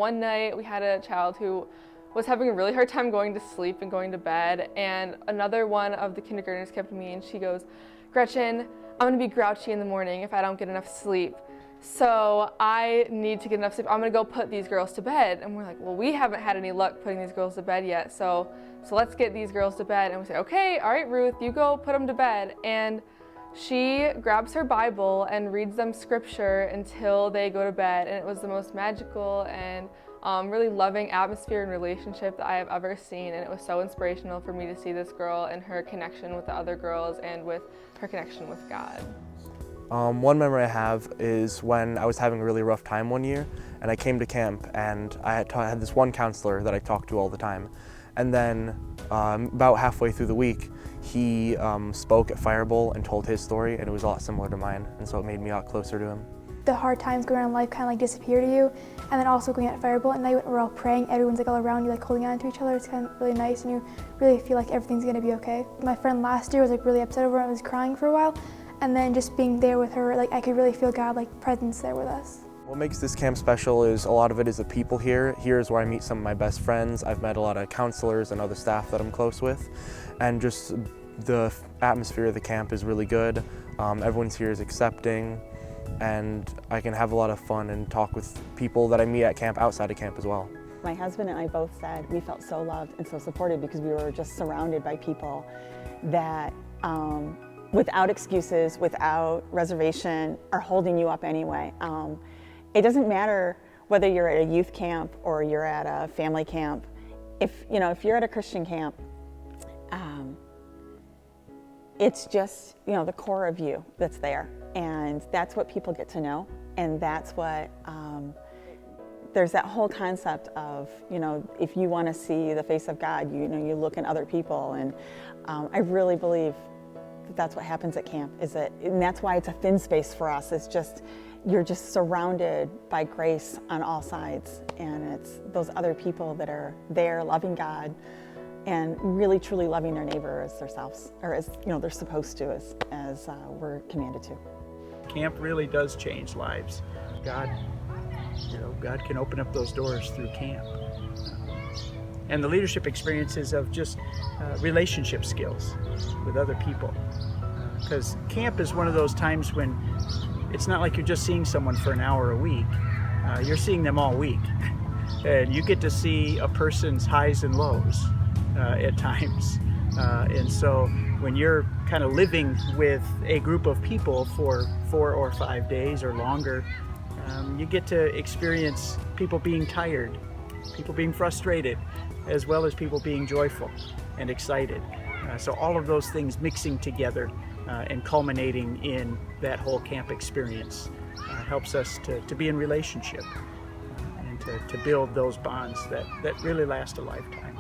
one night we had a child who was having a really hard time going to sleep and going to bed, and another one of the kindergartners came to me and she goes, "Gretchen, I'm gonna be grouchy in the morning if I don't get enough sleep. So I need to get enough sleep. I'm gonna go put these girls to bed." And we're like, well, we haven't had any luck putting these girls to bed yet, so let's get these girls to bed. And we say, okay, all right, Ruth, you go put them to bed. And she grabs her Bible and reads them scripture until they go to bed. And it was the most magical and really loving atmosphere and relationship that I have ever seen. And it was so inspirational for me to see this girl and her connection with the other girls and with her connection with God. One memory I have is when I was having a really rough time one year, and I came to camp, and I had this one counselor that I talked to all the time. And then about halfway through the week, he spoke at Firebowl and told his story, and it was a lot similar to mine, and so it made me a lot closer to him. The hard times going on in life kind of like disappear to you, and then also going at Firebowl, and now we're all praying, everyone's like all around you, like holding on to each other. It's kind of really nice, and you really feel like everything's gonna be okay. My friend last year was like really upset over it, I was crying for a while, and then just being there with her, like I could really feel God like presence there with us. What makes this camp special is a lot of it is the people here. Here is where I meet some of my best friends. I've met a lot of counselors and other staff that I'm close with, and just the atmosphere of the camp is really good. Everyone's here is accepting, and I can have a lot of fun and talk with people that I meet at camp outside of camp as well. My husband and I both said we felt so loved and so supported because we were just surrounded by people that without excuses, without reservation, are holding you up anyway. It doesn't matter whether you're at a youth camp or you're at a family camp. If you're at a Christian camp, it's just the core of you that's there, and that's what people get to know, and that's what there's that whole concept of if you want to see the face of God, you look in other people, and I really believe that's what happens at camp, and that's why it's a thin space for us. It's just, you're just surrounded by grace on all sides, and it's those other people that are there loving God and really truly loving their neighbor as themselves, or as they're supposed to, as we're commanded to. Camp really does change lives. God can open up those doors through camp. And the leadership experiences of just relationship skills with other people. Because camp is one of those times when it's not like you're just seeing someone for an hour a week. You're seeing them all week. And you get to see a person's highs and lows at times. And so when you're kind of living with a group of people for 4 or 5 days or longer, you get to experience people being tired, people being frustrated, as well as people being joyful and excited. So all of those things mixing together and culminating in that whole camp experience helps us to be in relationship and to build those bonds that really last a lifetime.